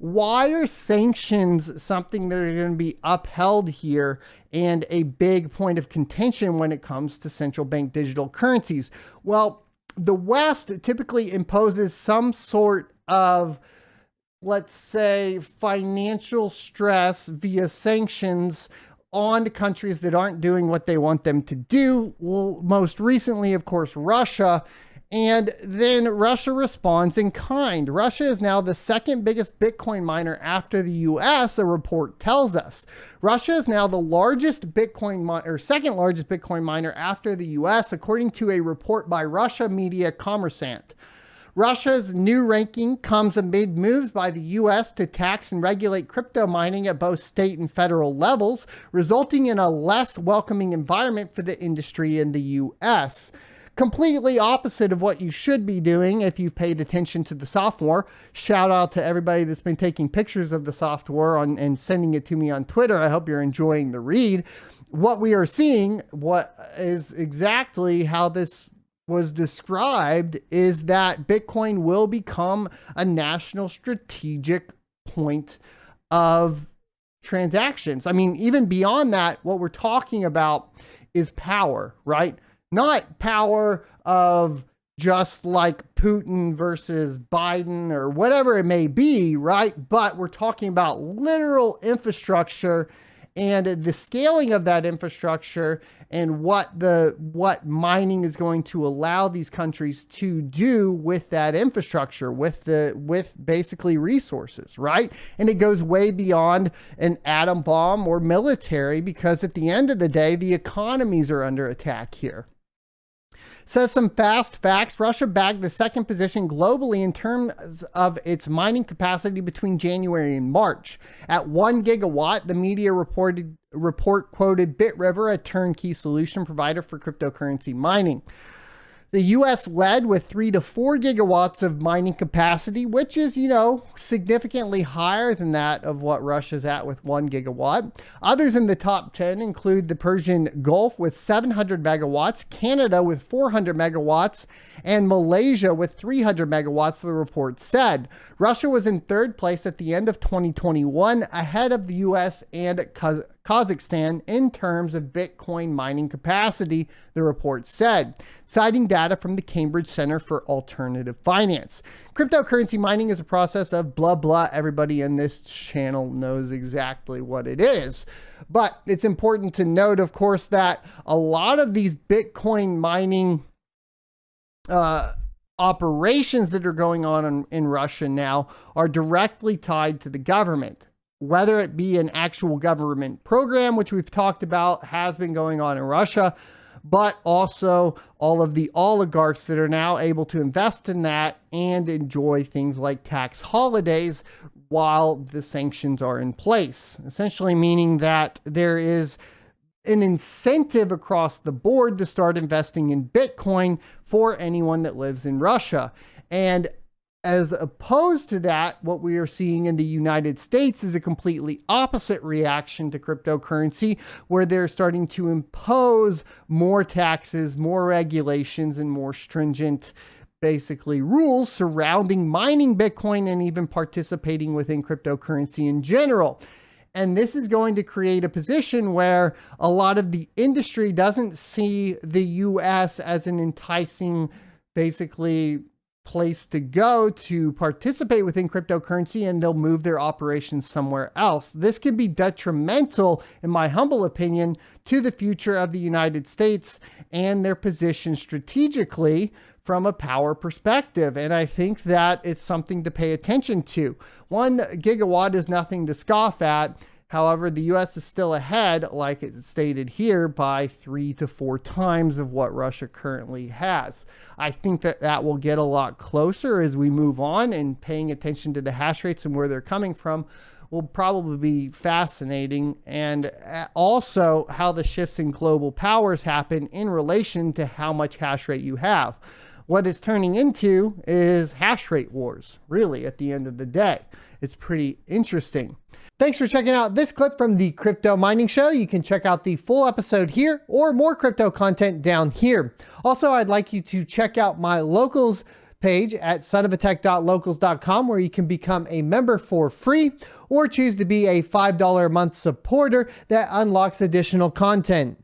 why are sanctions something that are going to be upheld here and a big point of contention when it comes to central bank digital currencies? Well, the West typically imposes some sort of, let's say, financial stress via sanctions on countries that aren't doing what they want them to do. Well, most recently, of course, Russia. And then Russia responds in kind. Russia is now the second biggest Bitcoin miner after the US, a report tells us. Russia is now the largest second largest Bitcoin miner after the US, according to a report by Russia Media Kommersant. Russia's new ranking comes amid moves by the US to tax and regulate crypto mining at both state and federal levels, resulting in a less welcoming environment for the industry in the US. Completely opposite of what you should be doing if you've paid attention to the software. Shout out to everybody that's been taking pictures of the software and sending it to me on Twitter. I hope you're enjoying the read. What we are seeing, what is exactly how this was described, is that Bitcoin will become a national strategic point of transactions. I mean, even beyond that, what we're talking about is power, right? Not power of just like Putin versus Biden or whatever it may be, right? But we're talking about literal infrastructure and the scaling of that infrastructure and what mining is going to allow these countries to do with that infrastructure, with basically resources, right? And it goes way beyond an atom bomb or military, because at the end of the day, the economies are under attack here. Says some fast facts. Russia bagged the second position globally in terms of its mining capacity between January and March. At 1 gigawatt, the media report quoted BitRiver, a turnkey solution provider for cryptocurrency mining. The US led with 3 to 4 gigawatts of mining capacity, which is, significantly higher than that of what Russia's at with 1 gigawatt. Others in the top 10 include the Persian Gulf with 700 megawatts, Canada with 400 megawatts, and Malaysia with 300 megawatts, the report said. Russia was in third place at the end of 2021, ahead of the US and Kazakhstan in terms of Bitcoin mining capacity, the report said, citing data from the Cambridge Center for Alternative Finance. Cryptocurrency mining is a process of blah, blah. Everybody in this channel knows exactly what it is. But it's important to note, of course, that a lot of these Bitcoin mining operations that are going on in Russia now are directly tied to the government, whether it be an actual government program, which we've talked about has been going on in Russia, but also all of the oligarchs that are now able to invest in that and enjoy things like tax holidays while the sanctions are in place, essentially meaning that there is an incentive across the board to start investing in Bitcoin for anyone that lives in Russia. And as opposed to that, what we are seeing in the United States is a completely opposite reaction to cryptocurrency, where they're starting to impose more taxes, more regulations, and more stringent basically rules surrounding mining Bitcoin and even participating within cryptocurrency in general. And this is going to create a position where a lot of the industry doesn't see the US as an enticing, basically, place to go to participate within cryptocurrency, and they'll move their operations somewhere else. This could be detrimental, in my humble opinion, to the future of the United States and their position strategically from a power perspective. And I think that it's something to pay attention to. 1 gigawatt is nothing to scoff at. However, the US is still ahead, like it's stated here, by 3 to 4 times of what Russia currently has. I think that that will get a lot closer as we move on, and paying attention to the hash rates and where they're coming from will probably be fascinating, and also how the shifts in global powers happen in relation to how much hash rate you have. What it's turning into is hash rate wars, really, at the end of the day. It's pretty interesting. Thanks for checking out this clip from the Crypto Mining Show. You can check out the full episode here or more crypto content down here. Also, I'd like you to check out my locals page at sonofatech.locals.com, where you can become a member for free or choose to be a $5 a month supporter that unlocks additional content.